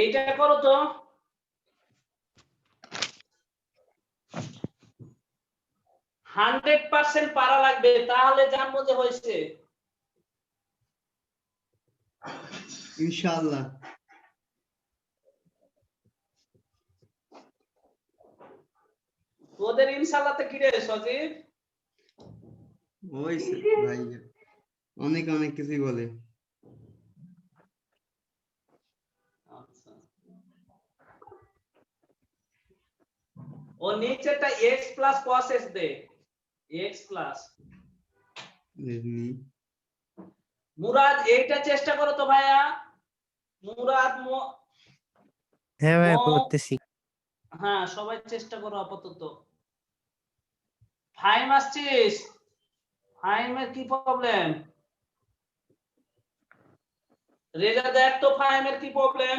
এইটা করো তো। 100% পারা লাগবে, তাহলে জানবো যে হয়েছে। ইনশাআল্লাহ। তোদের ইনশাআল্লাহতে কি রে সজীব? ওই ভাই অনেক অনেক কিছুই বলে। আচ্ছা, ও নিচেটা x প্লাস cos x দে, x প্লাস। মুরাদ এইটা চেষ্টা করো তো ভাইয়া। মুরাদ হ্যাঁ ভাই করতেছি। হ্যাঁ সবাই চেষ্টা করো আপাতত। ফাইম আসছিস? ফাইমের কি প্রবলেম? রেজা দেখ তো ফাইমের কি প্রবলেম?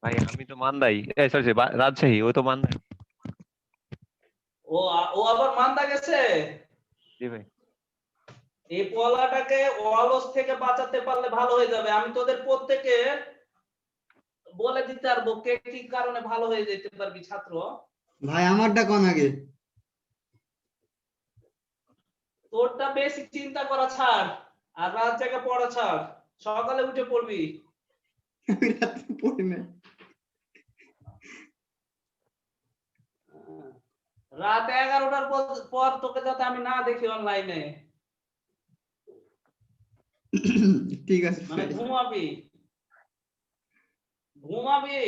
ভাই আমি তো মান্দাই, সরি রাজশাহী, ও তো মান্দাই। ও ও আবার মান্দা গেছে। জি ভাই। এই পলাটাকে অলস থেকে বাঁচাতে পারলে ভালো হয়ে যাবে। আমি তোদের প্রত্যেকে বলে দিতে পারবো কে কি কারণে ভালো হয়ে যেতে পারবি ছাত্র। ভাই আমারটা কোন আগে? তোরটা বেশি চিন্তা করা ছাড়, আর রাত জেগে পড়া ছাড়, সকালে উঠে পড়বি। আমি রাতে পড়ি না। রাত 11টার পর তোকে যাতে আমি না দেখি অনলাইনে। ঠিক আছে মানে ভাই। ঘুমাবি ঘুমাবি।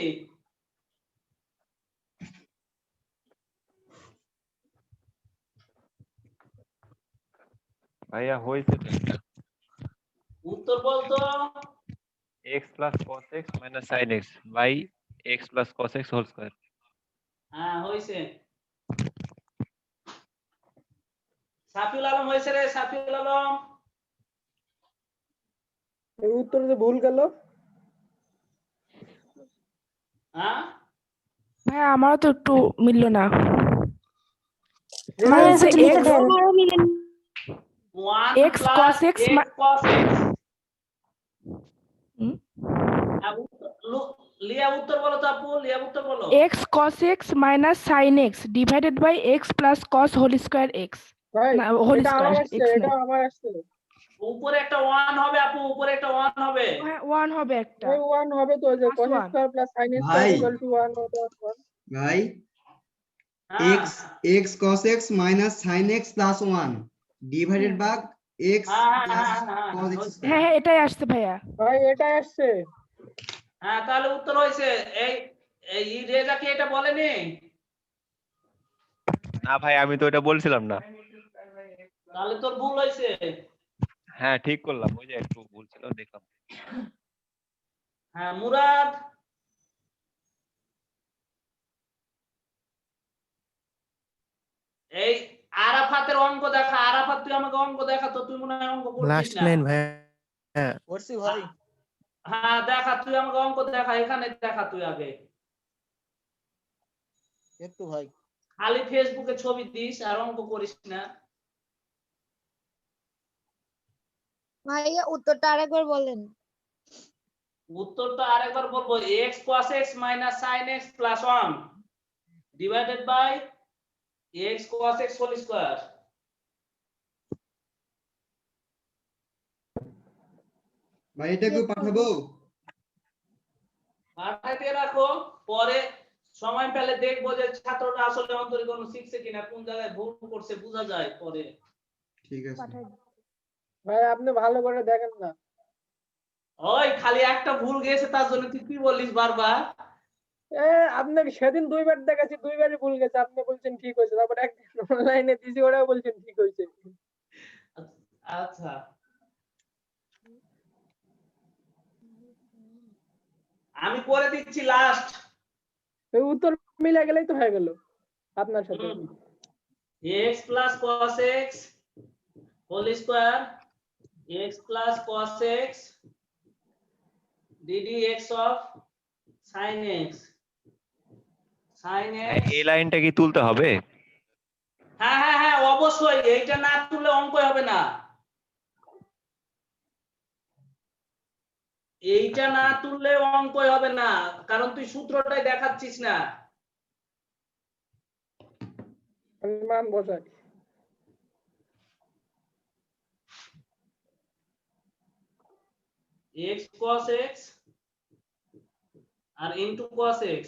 ভাইয়া হয়েছে তো। উত্তর বলতো। x plus cos x minus sin x by x plus cos x whole square। হ্যাঁ হয়েছে। সাফিউল আলম হয়েছে রে, সাফিউল আলম। এই উত্তর যে ভুল গেল। হ্যাঁ ভাই আমারও তো একটু মিলল না। ভাই হচ্ছে লিখে x দেন। 1 x plus cos x x cos x। হুম? লিয়া উত্তর বলো তো আপু, লিয়া উত্তর বলো। x cos x minus sin x divided by x plus cos whole square x ভাই না whole এটা আমার square আসছে, x এটা না আমার আসছে। উপরে একটা 1 হবে আপু, উপরে একটা 1 হবে। 1 হবে একটা ওই 1 হবে তো, যে Plus cos one. Square plus sin ভাই। স্কয়ার = 1 হবে 1। ভাই হ্যাঁ x cos x minus sin x plus 1 divided by x plus cos x হ্যাঁ square। হ্যাঁ এটাই আসছে ভাইয়া। ভাই এটাই আসছে। হ্যাঁ তাহলে উত্তর হয়েছে। এই এই রেজা কি এটা বলেনি? না ভাই আমি তো এটা বলছিলাম না। তাহলে তোর ভুল হয়েছে। হ্যাঁ ঠিক করলাম, ওই যে একটু ভুল ছিল দেখলাম। হ্যাঁ মুরাদ। এই আরাফাতের অঙ্ক দেখা, আরাফাত তুই আমাকে অঙ্ক দেখা তো, তুই মনে হয় অঙ্ক করছিস লাস্ট না। লাইন ভাই। করছি ভাই। হ্যাঁ দেখা, তুই আমাকে অঙ্ক দেখা, এখানে দেখা তুই আগে। একটু ভাই। খালি ফেসবুকে ছবি দিস আর অঙ্ক করিস না। ভাইয়া উত্তরটা আরেকবার বলেন। উত্তরটা আরেকবার বলবো, x cos x minus sin x plus 1 divided by x cos x whole square। ভাই এটা কি পাঠাবো? পাঠাতে রাখো, পরে সময় পেলে দেখবো যে ছাত্রটা আসলে অন্তরীকরণ শিখছে কিনা, কোন জায়গায় ভুল করছে বোঝা যায় পরে। ঠিক আছে ভাই আপনি ভালো করে দেখেন না। ওই খালি একটা ভুল গেছে তার জন্য তুই কি বলিস বারবার? আপনাকে সেদিন 2বার দেখাচ্ছি, 2বারই ভুল গেছে, আপনি বলছেন ঠিক হয়েছে, তারপর একদিন অনলাইনে দিছি ওরাও বলছেন ঠিক হয়েছে। আচ্ছা আমি করে দিচ্ছি লাস্ট। এই উত্তর মিলে গেলেই তো হয়ে গেল আপনার সাথে। x plus cos x whole square x plus cos x ddx of sin x sin x। এই লাইনটা কি তুলতে হবে? হ্যাঁ হ্যাঁ হ্যাঁ অবশ্যই, এইটা না তুললে অঙ্ক হবে না। এইটা না তুললে অঙ্কই হবে না, কারণ তুই সূত্রটাই দেখাচ্ছিস না। আমি মান বসাই। x cos x আর into cos x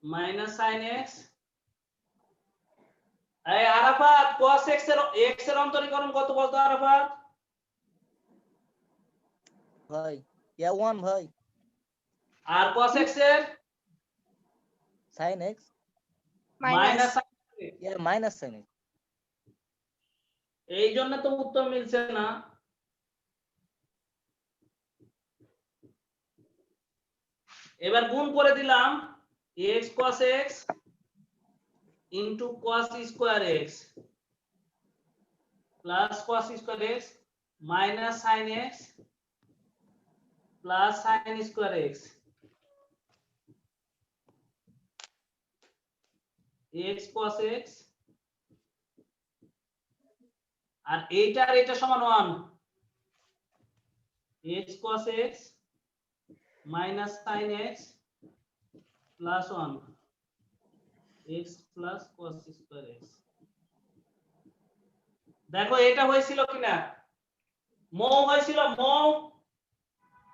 minus sin x। এই আরাফাত cos x এর অন্তরীকরণ কত বলতো আরাফাত? ভাই ইয়া 1 ভাই আর cos x এর sin x minus sin x। ইয়া মাইনাস sin x। এই জন্য তো উত্তর মিলছে না। এবার গুণ করে দিলাম x cos x into cos square x plus cos square x minus sin x plus sin square x x cos x আর এইটার এটা সমান 1 x cos x minus sin x plus 1 x plus cos square x। দেখো এটা হয়েছিল কিনা, মৌ হয়েছিল মৌ?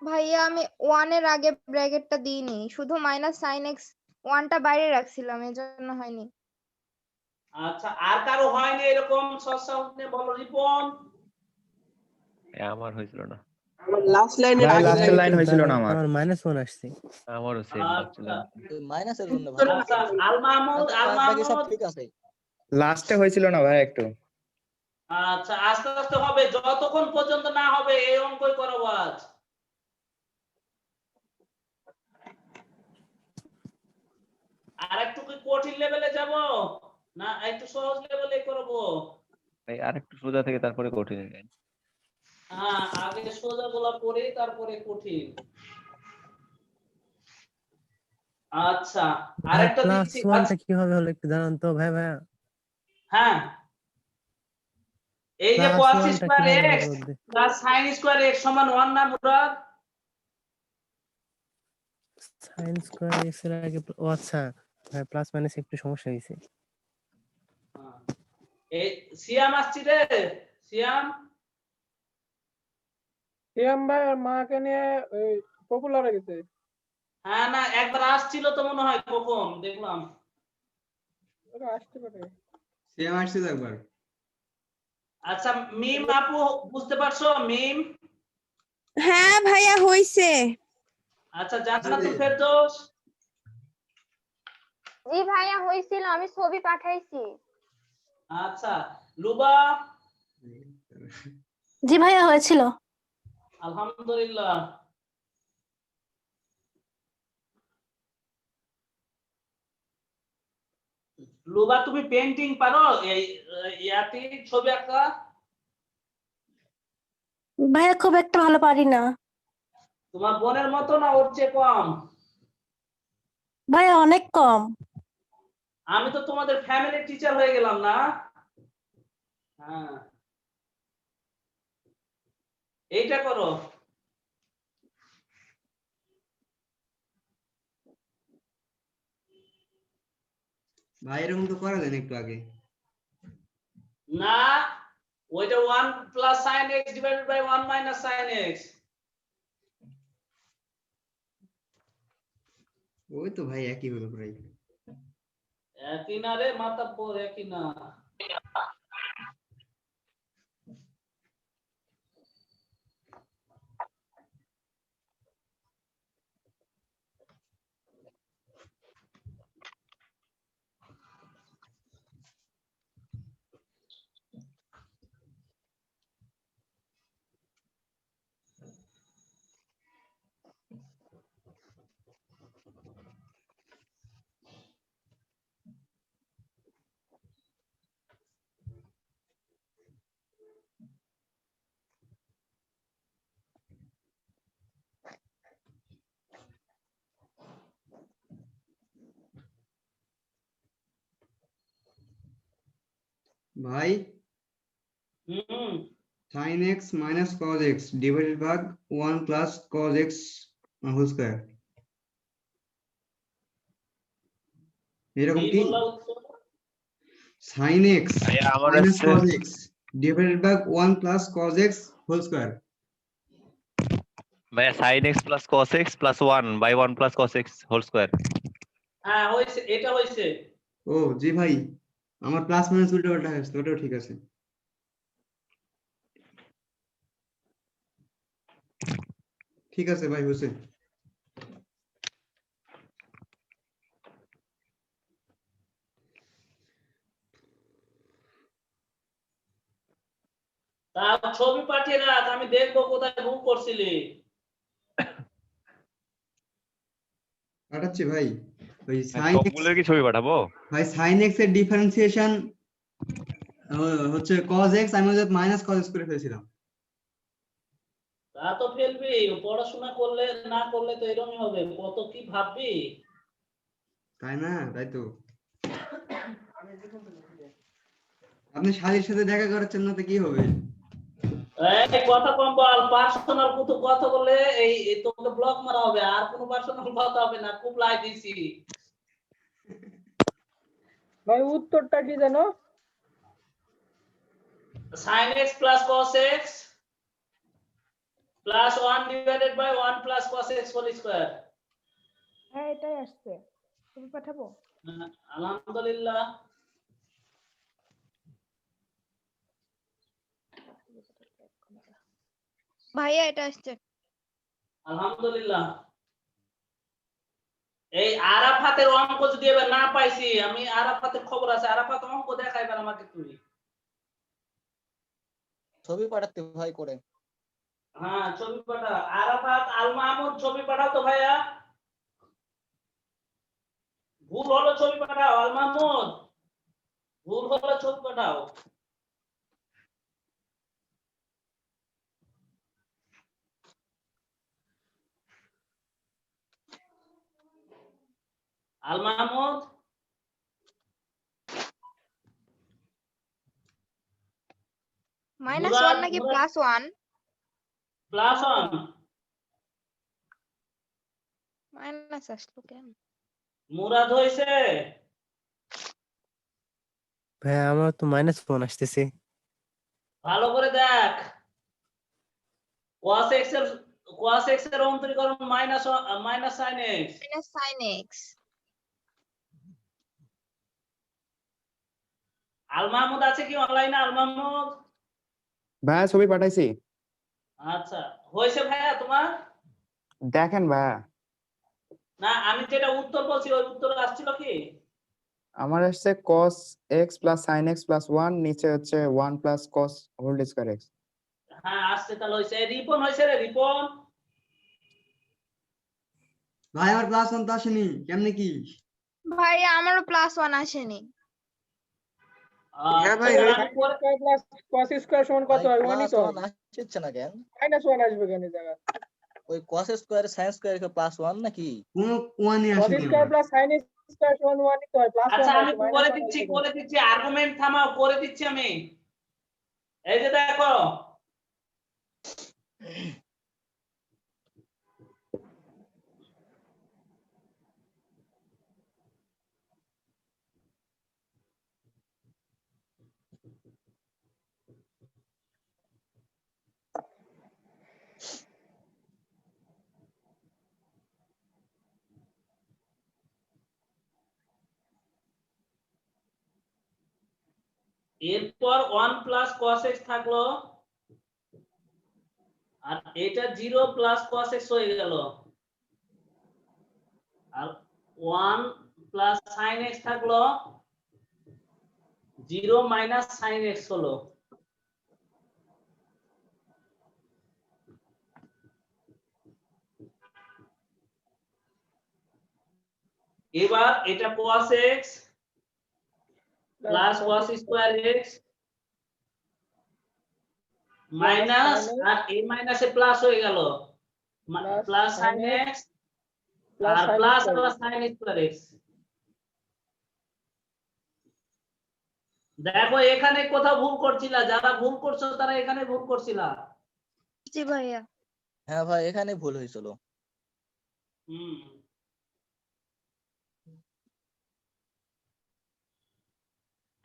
ভাইয়া আমি 1 এর আগে ব্র্যাকেটটা দিইনি, শুধু মাইনাস সাইন এক্স 1টা বাইরে রাখছিলাম, এজন্য হয়নি। আচ্ছা, আর কারো হয়নি এরকম? সসাউন্ডে বলো রিপন। আমার হয়েছিল না, আমার লাস্ট লাইনে ভাই লাস্টের লাইন হয়েছিল না আমার। আমার -1 আসছে। আমারও সেম আচ্ছা এই মাইনাসের জন্য ভাই। আচ্ছা, আল মাহমুদ বাকি সব ঠিক আছে। লাস্টে হয়েছিল না ভাই একটু। আচ্ছা, আস্তে আস্তে হবে, যতক্ষণ পর্যন্ত না হবে এই অঙ্কই করাবো আজ। আর একটু কি কঠিন লেভেলে যাব না একটু সহজ লেভেলে করব? ভাই আরেকটু সোজা থেকে তারপরে কঠিন যায়। হ্যাঁ, আগে সোজা গুলা পড়ে তারপরে কঠিন। আচ্ছা, আরেকটা দিচ্ছি। +1টা কিভাবে হলো একটু জানান তো ভাই ভাইয়া। হ্যাঁ, এই যে cos +1টা স্কয়ার কিভাবে x হলো? প্লাস sin স্কয়ার x সমান 1 না মুরাদ? sin স্কয়ার x এর আগে ও আচ্ছা ভাই প্লাস মাইনাস একটু সমস্যা হয়েছে। এই সিয়াম আসছে রে, সিয়াম। সিয়াম ভাই আর মাকে নিয়ে পপুলারে গেছে। হ্যাঁ, না একবার আসছিল তো মনে হয়, কখন দেখলাম। ওরা আসতে পারে। সেম আসছে তো একবার। আচ্ছা, মিম আপু বুঝতে পারছো? মিম। হ্যাঁ ভাইয়া হইছে। আচ্ছা, জান্নাতুল ফেরদৌস। জি ভাইয়া হইছিল, আমি ছবি পাঠাইছি। আচ্ছা, লুবা। জি ভাইয়া হয়েছিল। আলহামদুলিল্লাহ। লুবা তুমি পেইন্টিং পারো? এই ইয়াতে ছবি আঁকা? ভাইয়া খুব একটা ভালো পারি না। তোমার বোনের মতো না ওর চেয়ে কম? ভাইয়া অনেক কম। আমি তো তোমাদের ফ্যামিলি টিচার হয়ে গেলাম না? হ্যাঁ, এইটা করো। ভাই এরকম তো করা যায় না একটু আগে। না, ওইটা 1 plus sin x divided by 1 minus sin x। ওই তো ভাই একই হলো প্রায়। একই না রে মাতাব্বর, একই না। ভাই হুম, sin x minus cos x divided by 1 plus cos x whole square এরকম কি কি বললা উত্তর? sin x ভাইয়া আমার minus হচ্ছে cos x divided by 1 plus cos x whole square ভাইয়া sin x plus cos x plus 1 by 1 plus cos x whole square. হ্যাঁ হয়েছে, এটা হয়েছে। ও জি ভাই আমার প্লাস মাইনাস উল্টো পাল্টা হয়েছে ওটাও ঠিক আছে ঠিক আছে ভাই হয়েছে তা ছবি পাঠিয়ে রাখ, আমি দেখবো কোথায় ভুল করছিলি। পাঠাচ্ছি ভাই ওই ভাই, sin x সবগুলোর কি ছবি পাঠাবো? ভাই sin x এর ডিফারেন্সিয়েশন হচ্ছে cos x আমি ওদের মাইনাস cos x করে ফেলেছিলাম তা তো ফেলবি, পড়াশোনা করলে না করলে তো এরকমই হবে, কত কি ভাববি। তাই না তাই তো আপনি শালির সাথে দেখা করাচ্ছেন না তো কি হবে এই কথা কম বল, পার্সোনাল কত কথা বলে এই তোকে ব্লক মারা হবে, আর কোনো পার্সোনাল কথা হবে না, খুব লাই দিছি। ভাই উত্তরটা কি জানো? sin x plus cos x plus 1 divided by 1 plus cos x whole square। হ্যাঁ এটাই আসছে, তুমি পাঠাবো। আলহামদুলিল্লাহ। ভাইয়া এটা আসছে। আলহামদুলিল্লাহ। এই আরাফাতের অঙ্ক যদি এবার না পাইছি, আমি আরাফাতের খবর আছে, আরাফাত অঙ্ক দেখাইবার আমাকে তুই। ছবি পাঠাতে ভাই করে। হ্যাঁ ছবি পাঠা, আরাফাত আল মাহমুদ ছবি পাঠাও তো ভাইয়া। ভুল হলো ছবি পাঠাও, আল মাহমুদ ভুল হলো ছবি পাঠাও। আল মাহমুদ মাইনাস মুরাদ, 1 নাকি মুরাদ। প্লাস 1? প্লাস 1 মাইনাস আসলো কেন? মুরাদ হইছে। ভাই আমার তো মাইনাস ফোন আসতেছে। ভালো করে দেখ, cos x এর অন্তরীকরণ minus sin x। Minus sin x। Al Mahmud আছে কি অনলাইনে? আল মাহমুদ ভাইয়া ছবি পাঠাইছি আচ্ছা হয়েছে ভাইয়া তোমার? দেখেন ভাইয়া না আমি যেটা উত্তর বলছি ওই উত্তর আসছিল কি? আমার আসছে cos x plus sin x plus 1 নিচে হচ্ছে 1 plus cos whole square x হ্যাঁ আসছে, তাহলে হয়েছে। রিপন হয়েছে রে রিপন? ভাই আমার প্লাস 1 তো আসেনি কেমনে কি ভাইয়া আমারও প্লাস 1 আসেনি। হ্যাঁ ভাই, তাহলে হয়েছে। আমি পরে- স্কয়ার প্লাস cos স্কয়ার সমান কত হয়? 1ই তো। আসছে না কেন? মাইনাস 1 আসবে কেন এই জায়গা? ওই cos square sin square k plus 1 নাকি? কোনো 1 ই cos আসেনি স্কয়ার আমার প্লাস sin স্কয়ার সমান 1ই তো হয়, প্লাস 1 আচ্ছা আমি আসে, মাইনাস করে 1 দিচ্ছি আসবে কেন? করে দিচ্ছি, আর্গুমেন্ট থামাও, করে দিচ্ছি আমি। এই যে দেখো, এরপর 1 প্লাস cos x থাকলো, আর এটা 0 প্লাস cos x হয়ে গেল, আর 1 প্লাস sin x থাকলো, 0 মাইনাস sin x হলো। এবার এটা cos x plus cos square x minus, আর a মাইনাসে প্লাস হয়ে গেল, প্লাস sin x আর plus plus sin square x। দেখো এখানে কোথাও ভুল করছিলা, যারা ভুল করছো তারা এখানে ভুল করছিলা। জি ভাইয়া। হ্যাঁ ভাই এখানে ভুল হয়েছিল। হুম,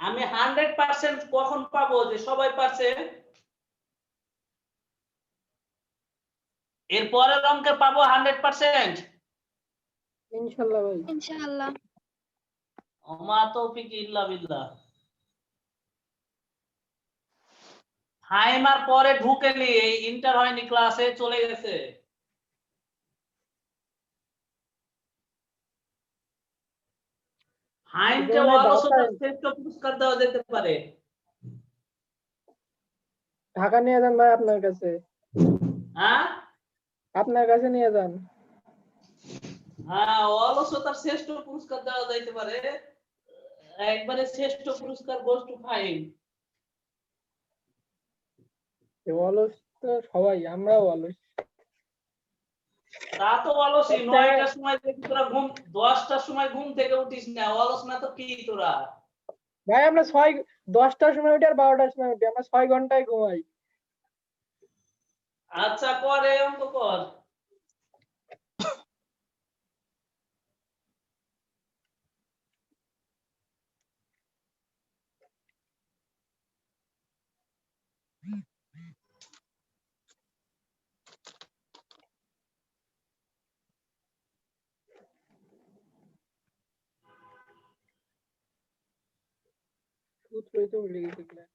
আমি 100% কখন পাবো যে সবাই পারছে? এর পরের অঙ্কে পাবো 100%। ইনশাল্লাহ ভাই। ইনশাআল্লাহ। ওমা তৌফিক ইল্লা বিল্লাহ। টাইমার পরে ঢুকেনি, এই ইন্টার হয়নি, ক্লাসে চলে গেছে। হাইমকে জীবনে অলসতার বাসায় শ্রেষ্ঠ পুরস্কার দেওয়া যেতে পারে। ঢাকা নিয়ে যান ভাই আপনার কাছে। হ্যাঁ আপনার কাছে নিয়ে যান। হ্যাঁ, অলসতার শ্রেষ্ঠ পুরস্কার দেওয়া যাইতে পারে। একবারে শ্রেষ্ঠ পুরস্কার গোস টু ফাইম। অলস তো সবাই, আমরাও অলস। তা তো অলসই, সপ্তাহে 9টার সময় থেকে তোরা ঘুম, 10টার সময় ঘুম থেকে উঠিস না, অলস না তো কি তোরা? ভাই আমরা 10টার সময় উঠি আর 12টার সময় উঠি, আমরা 6 ঘন্টায় ঘুমাই। আচ্ছা কর, এই অঙ্ক কর। সূত্রই তো ভুলে গেছি ক্লাস।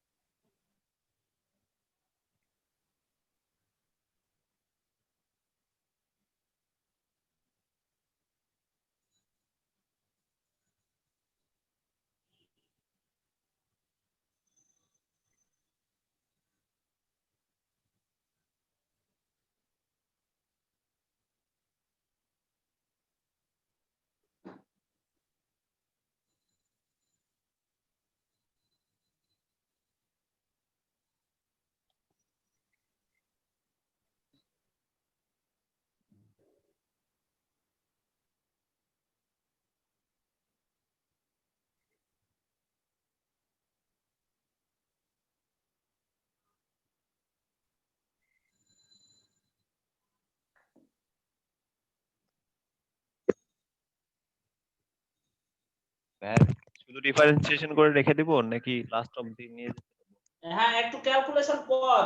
স্যার শুধু ডিফারেন্সিয়েশন করে রেখে দিব নাকি লাস্ট অবধি নিয়ে যেতে হবে? হ্যাঁ, একটু ক্যালকুলেশন কর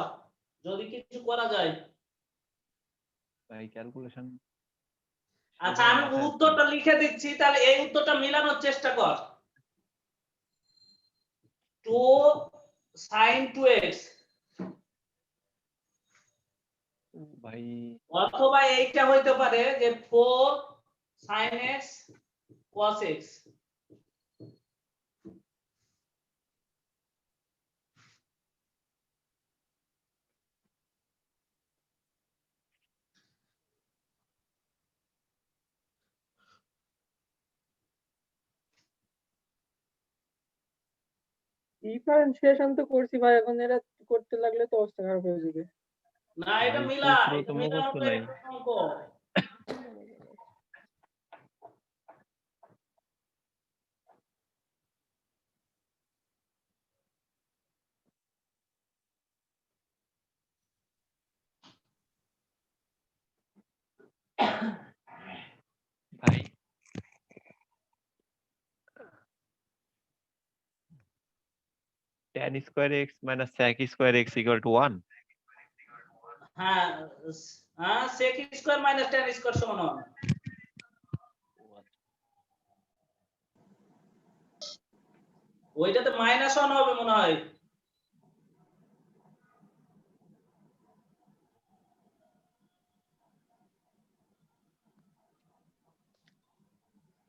যদি কিছু করা যায়। ভাই ক্যালকুলেশন আচ্ছা আমি উত্তরটা লিখে দিচ্ছি, তাহলে এই উত্তরটা মিলানোর চেষ্টা কর। 2 sin 2x ভাই অথবা এইটা হইতে পারে যে 4 sin x cos x। Differentiation তো করছি ভাই, এখন এরা করতে লাগলে তো অবস্থা খারাপ হয়ে যাবে। না এটা ভাই মিলা, সূত্র এটা তো মিলানো মুখস্থ তো নাই। একটা অঙ্ক। ভাই tan square x minus sec square x equal to 1। হ্যাঁ হ্যাঁ, sec square minus tan square সমান 1। ওইটাতে -1 হবে মনে হয়।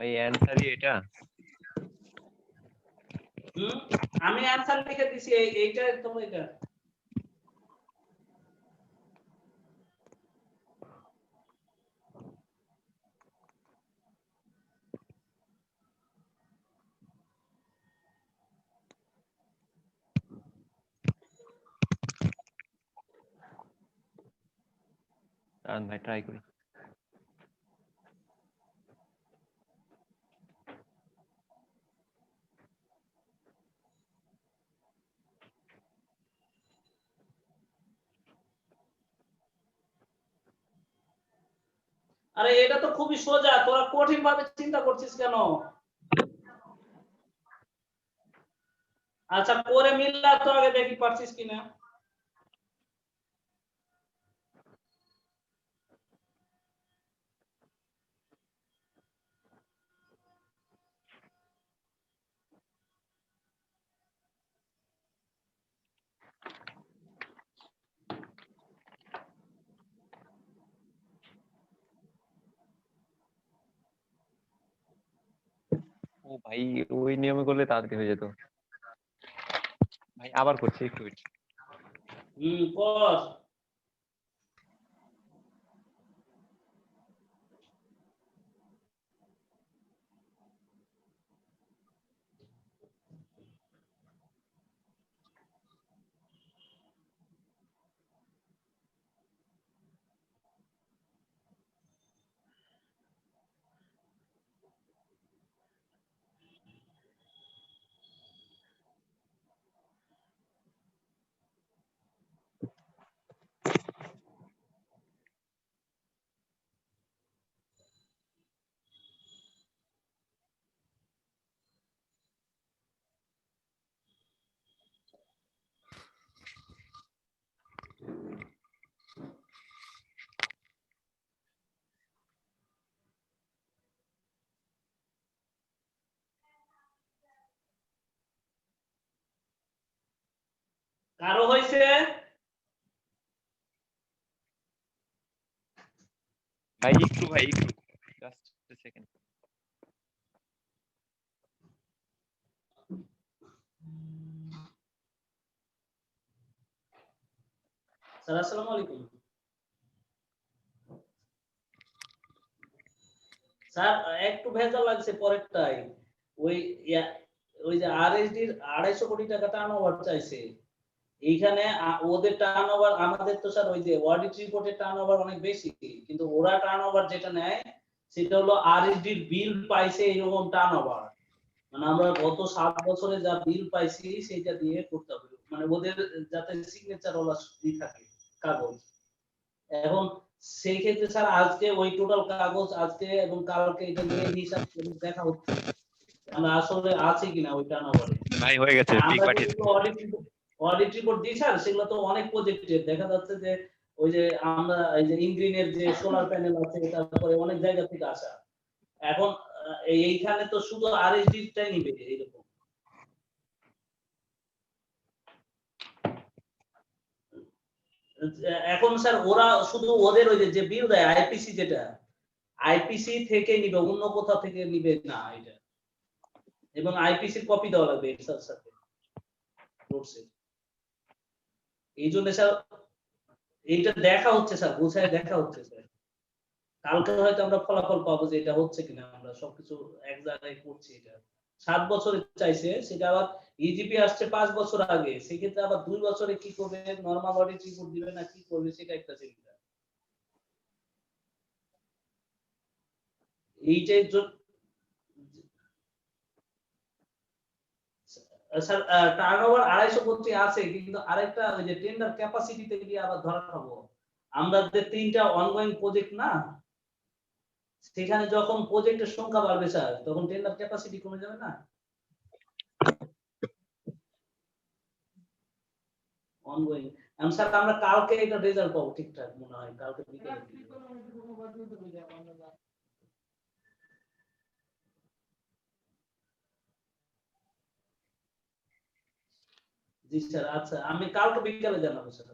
ভাই অ্যানসারই এটা। আমি অ্যানসার লিখে দিছি, এইটা তো এটা। ভাই ট্রাই করি। আরে এটা তো খুবই সোজা, তোরা কঠিন ভাবে চিন্তা করছিস কেন? আচ্ছা করে মিললা তো আগে দেখি পারছিস কিনা। ও ভাই, ওই নিয়মে করলে তাড়াতাড়ি হয়ে যেত। ভাই আবার করছি, একটু wait। কর। কারো হইছে? ভাই একটু জাস্ট সেকেন্ড। স্যার আসসালামু আলাইকুম। স্যার একটু ভেজাল লাগছে পরেরটাই। ওই ওই যে আরএসডির 250 কোটি টাকা টার্নওভার চাইছে। এইখানে ওদের টার্নওভার, আমাদের তো স্যার ওই যে অডিট রিপোর্টের টার্নওভার অনেক বেশি, কিন্তু ওরা টার্নওভার যেটা নেয় সেটা হলো আরএসডির বিল পাইছে এরকম টার্নওভার। মানে আমরা গত 7 বছরে যা বিল পাইছি সেটা দিয়ে করতে হবে, মানে ওদের যাতে সিগনেচার ওলা থাকে কাগজ। এখন সেই ক্ষেত্রে স্যার আজকে ওই টোটাল কাগজ আজকে এবং কালকে এটা নিয়ে হিসাব করে দেখা হচ্ছে আমরা আসলে আছে কিনা ওই টার্নওভারে। ভাই হয়ে গেছে, পিক আমরা পাঠিয়ে কিন্তু অডিট রিপোর্ট দিই স্যার, সেগুলো তো অনেক প্রজেক্টের দেখা যাচ্ছে যে ওই যে আমরা এই যে ইনগ্রিনের যে সোলার প্যানেল আছে তারপরে অনেক জায়গা থেকে আসা। এখন এইখানে তো শুধু আরএসডি টাই নিবে এরকম। এখন স্যার ওরা শুধু ওদের ওই যে বিল দেয় আইপিসি, যেটা আইপিসি থেকে নিবে, অন্য কোথাও থেকে নিবে না এটা। এবং আইপিসির কপি দেওয়া লাগবে এর সাথে নোটসে। এই জন্য স্যার এইটা দেখা হচ্ছে স্যার, বুঝায় দেখা হচ্ছে স্যার। কালকে হয়তো আমরা ফলাফল পাবো যে এটা হচ্ছে কিনা, আমরা সবকিছু এক জায়গায় করছি। এটা 7 বছরে চাইছে, সেটা আবার ইজিপি আসছে 5 বছর আগে, সেক্ষেত্রে আবার 2 বছরে কি করবে, নরমাল অডিট রিপোর্ট দিবে না কি করবে, সেটা একটা চিন্তা। এইটাই স্যার টার্নওভার 250 কোটি আছে, কিন্তু আরেকটা ওই যে টেন্ডার ক্যাপাসিটিতে গিয়ে আবার ধরা খাবো। আমরা যে 3টা অনগোয়িং প্রজেক্ট না, সেখানে যখন প্রজেক্টের সংখ্যা বাড়বে স্যার তখন টেন্ডার ক্যাপাসিটি কমে যাবে না। অনগোয়িং স্যার আমরা কালকে এটা রেজাল্ট পাবো ঠিকঠাক মনে হয়, কালকে বিকেলে। জি স্যার, আচ্ছা আমি কালকে বিকেলে জানাবো স্যার।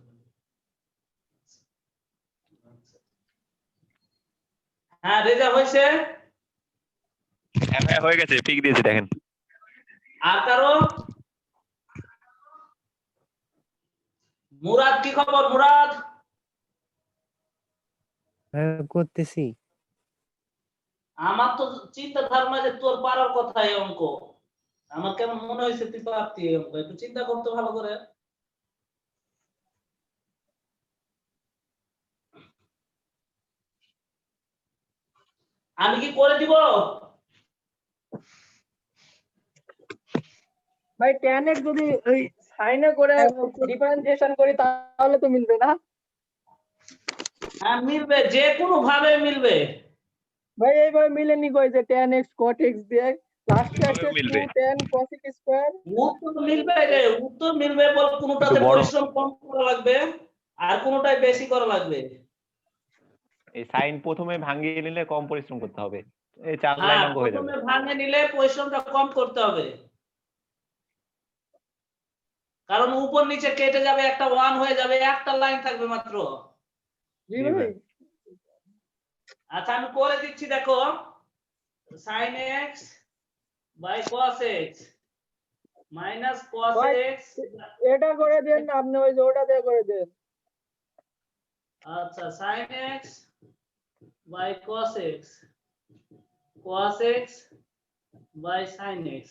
হ্যাঁ রেজাল্ট হয়েছে। হ্যাঁ হয়ে গেছে, পিক দিয়েছে দেখেন। আর কারো? মুরাদ কি খবর মুরাদ? হ্যাঁ করতেছি। আমার তো চিন্তা ধারণা যে তোর পারার কথা এই অঙ্ক, আমার কেমন মনে হয়েছে তুই পারতি এই অঙ্ক, একটু চিন্তা করতে ভালো করে। আমি কি করে দিব? ভাই tan x যদি ওই sin এ করে ডিফারেন্সিয়েশন করি তাহলে তো মিলবে না? হ্যাঁ মিলবে, যে কোনো ভাবে মিলবে। ভাই এইভাবে মিলেনি কই যে tan x cot x দিয়ে লাস্টে কিভাবে আসছে মিলবে? 2 tan cos x স্কয়ার। উত্তর মিলবে রে, উত্তর মিলবে বল, কোনোটাতে একটু বড়। পরিশ্রম কম করা লাগবে আর কোনোটাই বেশি করা লাগবে। এই সাইন প্রথমে ভাঙিয়ে নিলে কম পরিশ্রম করতে হবে, এই 4 লাইন হ্যাঁ, অঙ্ক হয়ে যাবে। প্রথমে ভাঙে নিলে পরিশ্রমটা কম করতে হবে, কারণ উপর নিচে কেটে যাবে, একটা 1 হয়ে যাবে, একটা লাইন থাকবে মাত্র। জি জি ভাই ভাই। আচ্ছা আমি করে দিচ্ছি, দেখো sin x by cos x minus cos by x। এটা করে দেন না, আপনি ওই যে ওটা দিয়ে করে দেন। আচ্ছা sin x by cos x cos x by sin x।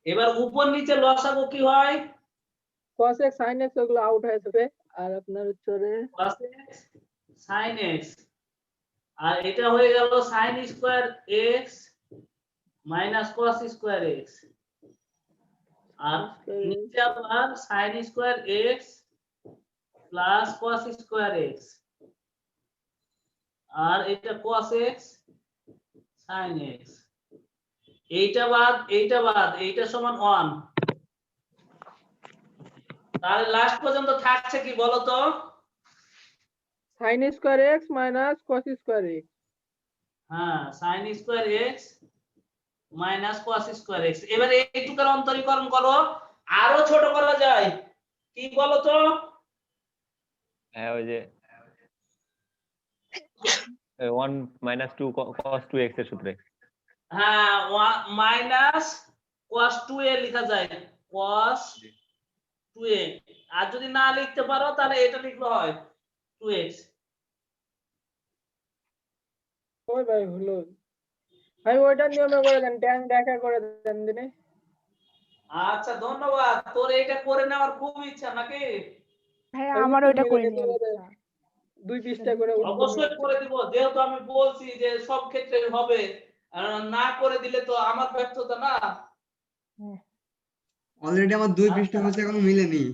এবার উপর নিচে লসাগু কি হয়? cos x sin x ওগুলো আউট হয়ে যাবে, আর আপনার হচ্ছে cos x sin x, আর এটা হয়ে গেল sin square x minus cos square x, আর নিচে আবার sin square x plus cos square x, আর এটা cos x sin x। এইটা বাদ এইটা সমান 1। তাহলে লাস্ট পর্যন্ত থাকছে কি বলো তো? sin square x minus cos square x। হ্যাঁ, sin square x minus cos square x। এবারে এইটুকুর অন্তরীকরণ করো, আরো ছোট করা যায়, কি বলো তো? হ্যাঁ, ওই যে 1 - 2 cos 2x এর সূত্রে। হ্যাঁ, মাইনাস cos 2a লেখা যায়, cos 2a। আর যদি না লিখতে পারো তাহলে এটা লিখলে হয় 2x। ওই ভাই হলো ভাই, ওইটা নিয়মে করে দেন, tan দেখা করে দেন দিনে। আচ্ছা ধন্যবাদ, তোর এটা করে নেওয়ার খুব ইচ্ছা নাকি? ভাইয়া ভাই আমার উত্তর ওইটা মিলে করে গেছে নিয়ে আমাদের। 2 পৃষ্ঠা করে উত্তর অবশ্যই মিলে করে দিব, যেহেতু আমি বলছি যে সব ক্ষেত্রে হবে, না করে দিলে তো আমার ব্যর্থতা না। অলরেডি আমার 2 পৃষ্ঠা আচ্ছা, হচ্ছে, এখনো মিলেনি।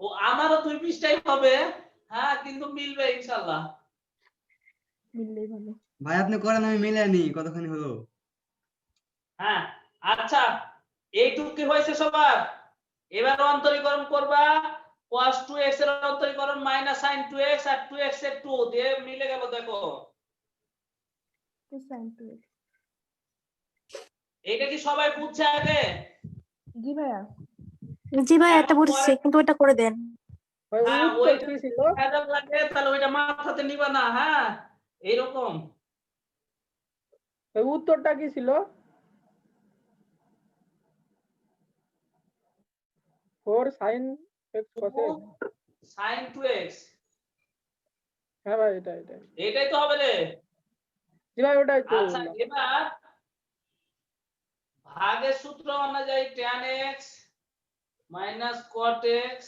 ও আমারও 2 পৃষ্ঠাই হবে, হ্যাঁ কিন্তু মিলবে ইনশাআল্লাহ। মিললেই ভালো। ভাই আপনি করেন, আমি মিলেনি, কতখানি হলো? হ্যাঁ আচ্ছা, এইটুকু কি হয়েছে সবার? এবার অন্তরীকরণ করবা, cos 2x এর অন্তরীকরণ মাইনাস sin 2x, আর 2x এর 2 দিয়ে মিলে গেল, দেখো এটা কি সবাই বুঝছে আগে? জি ভাইয়া। জি ভাই, এটা এখন বুঝছি, পরে কিন্তু ওটা করে দেন। ভাই হ্যাঁ, উত্তর ওইটা কি ছিল? ভেজাল লাগে তাহলে ওইটা মাথাতে নিবা না, হ্যাঁ এইরকম। ভাই উত্তরটা কি ছিল? 4 sin x cos x। sin 2x, হ্যাঁ ভাই এটা এটাই তো হবে রে। জি ভাই ওটাই তো আচ্ছা বললাম। এবার ভাগের সূত্র অনুযায়ী tan x minus cot x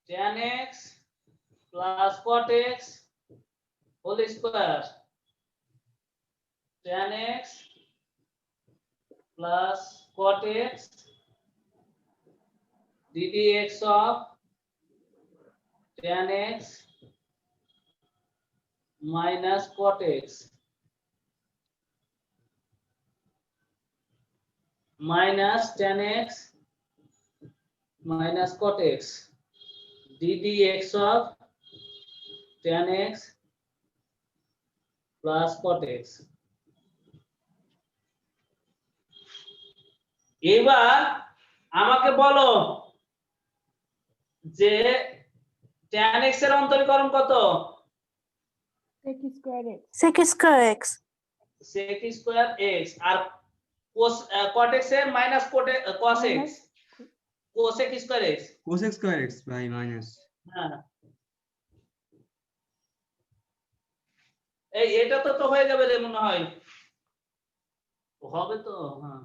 tan x plus cot x whole square, tan x plus cot x ddx of tan x minus cot x minus tan x minus cot x ddx of tan x plus cot x। এবার আমাকে বলো যে tan x এর অন্তরীকরণ কত? sec square x। sec square x। sec square x, আর cot x এর minus cos x, cosec square x। cos x square x ভাই minus. হ্যাঁ, এই এটা তো হয়ে যাবে রে মনে হয়, হবে তো, হ্যাঁ।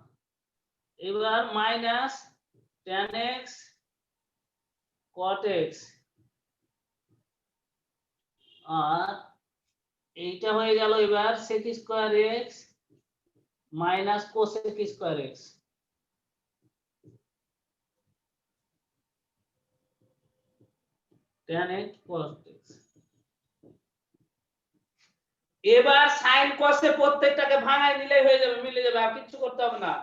এবার minus tan x cot x, আর এইটা হয়ে গেল এবার sec square x minus cosec square x। tan x cos x এবার সাইন কসে প্রত্যেকটাকে ভাঙায় নিলেই হয়ে যাবে, মিলে যাবে, আর কিছু করতে হবে না।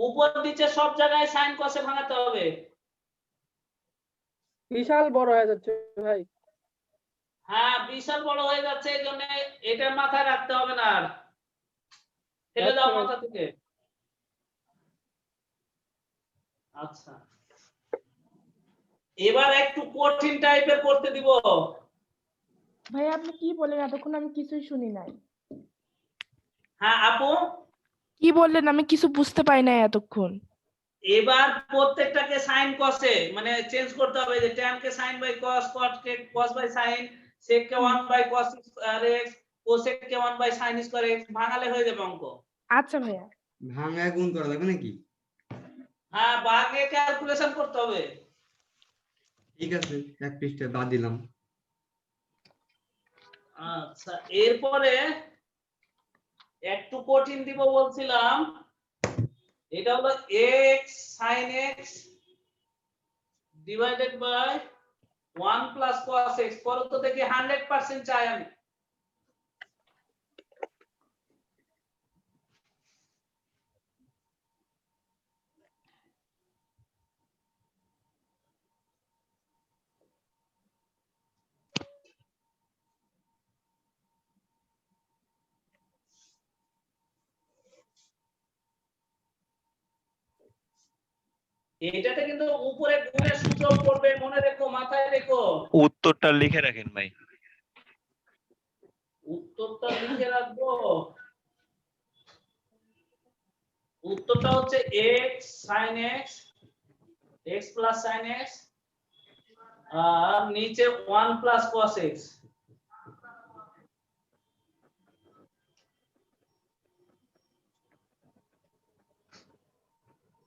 উপর নিচে সব জায়গায় সাইন কসে ভাঙাতে হবে। বিশাল বড় হয়ে যাচ্ছে ভাই। হ্যাঁ বিশাল বড় হয়ে যাচ্ছে, এই জন্য এটা মাথায় রাখতে হবে না, আর ফেলে দাও আচ্ছা ভাই। মাথা থেকে। আচ্ছা এবার একটু কঠিন টাইপের করতে দিব। ভাই আপনি কি বলেন, এতক্ষণ আমি কিছুই শুনি নাই। হ্যাঁ আপু, কি বললেন আমি কিছু বুঝতে পাই নাই এতক্ষণ। এবার প্রত্যেকটাকে সাইন কসে মানে চেঞ্জ করতে হবে, যে tan কে sin বাই cos, cot কে cos বাই sin, sec কে 1 by cos square x, cosec কে 1 বাই sin স্কয়ার x, ভাঙালে হয়ে যাবে অঙ্ক। আচ্ছা ভাইয়া। ভাঙায় গুণ করা যাবে নাকি? হ্যাঁ ভাগে ক্যালকুলেশন করতে হবে। ঠিক আছে, এক পৃষ্ঠা বাদ দিলাম। আচ্ছা এরপরে একটু কঠিন দিব বলছিলাম, এটা হলো x sin x divided by 1 plus cos x। পরে তো দেখি 100% চাই আমি। এটাতে কিন্তু উপরে গুণের সূত্র পড়বে, মনে রেখো, মাথায় রেখো। উত্তরটা লিখে রাখেন ভাই। উত্তরটা লিখে রাখবো। উত্তরটা হচ্ছে x sin x, x plus sin x, আর নিচে 1 plus cos x।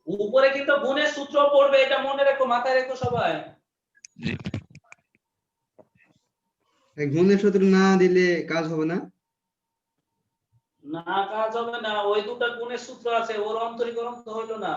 উপরে কিন্তু গুণের সূত্র পড়বে, এটা মনে রেখো, মাথায় রেখো সবাই। জি এই গুণের সূত্র না দিলে কাজ হবে না? না কাজ হবে না, ওই দুটো গুণের সূত্র আছে, ওর অন্তরীকরণ তো হইলো না।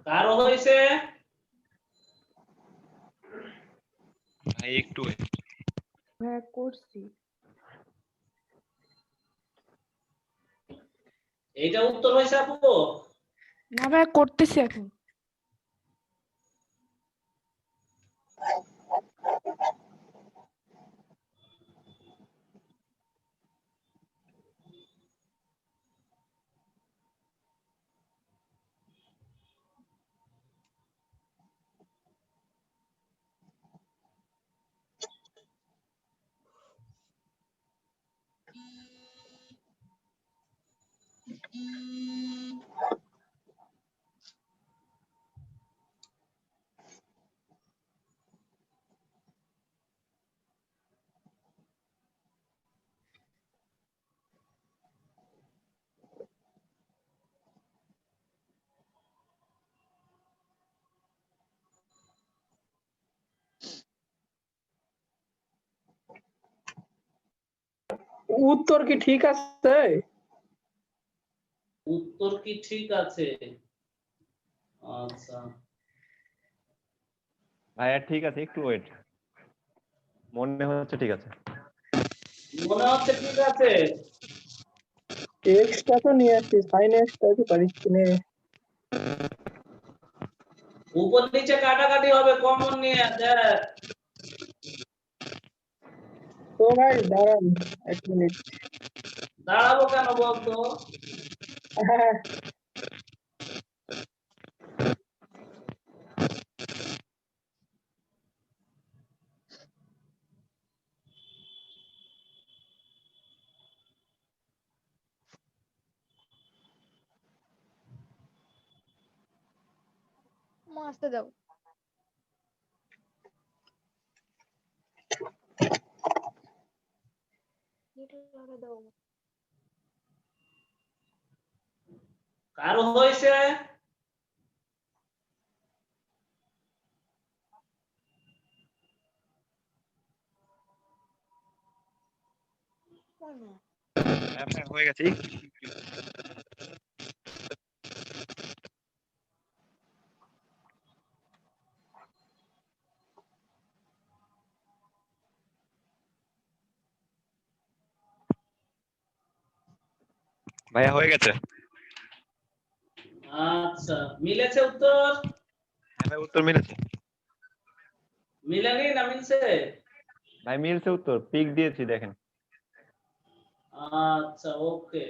কারো হইছে? ভাই একটু হ্যাঁ করছি। এইটা উত্তর হইছে আপু? না ভাই করতেছি এখন। উত্তর কি ঠিক আছে? উত্তর কি ঠিক আছে? আচ্ছা ভাইয়া ঠিক আছে, একটু ওয়েট, মনে হচ্ছে ঠিক আছে। মনে হচ্ছে ঠিক আছে। এক্সটা তো নিয়ে আসছি, সাইন এক্সটা কি পারিস না? উপর নিচে কাটাকাটি হবে, কমন নিয়ে দেখ। তো ভাই দাঁড়ান 1 মিনিট। দাঁড়াবো কেন বলতো? হ্যাঁ, আসতে দাও। কারো হয়েছে? হ্যাঁ ভাই হয়ে গেছে। ভাইয়া হয়ে গেছে। আচ্ছা মিলেছে উত্তর? হ্যাঁ ভাই উত্তর মিলেছে। মিলেনি না মিলছে? ভাই মিলছে উত্তর, পিক দিয়েছি দেখেন। আচ্ছা ওকে।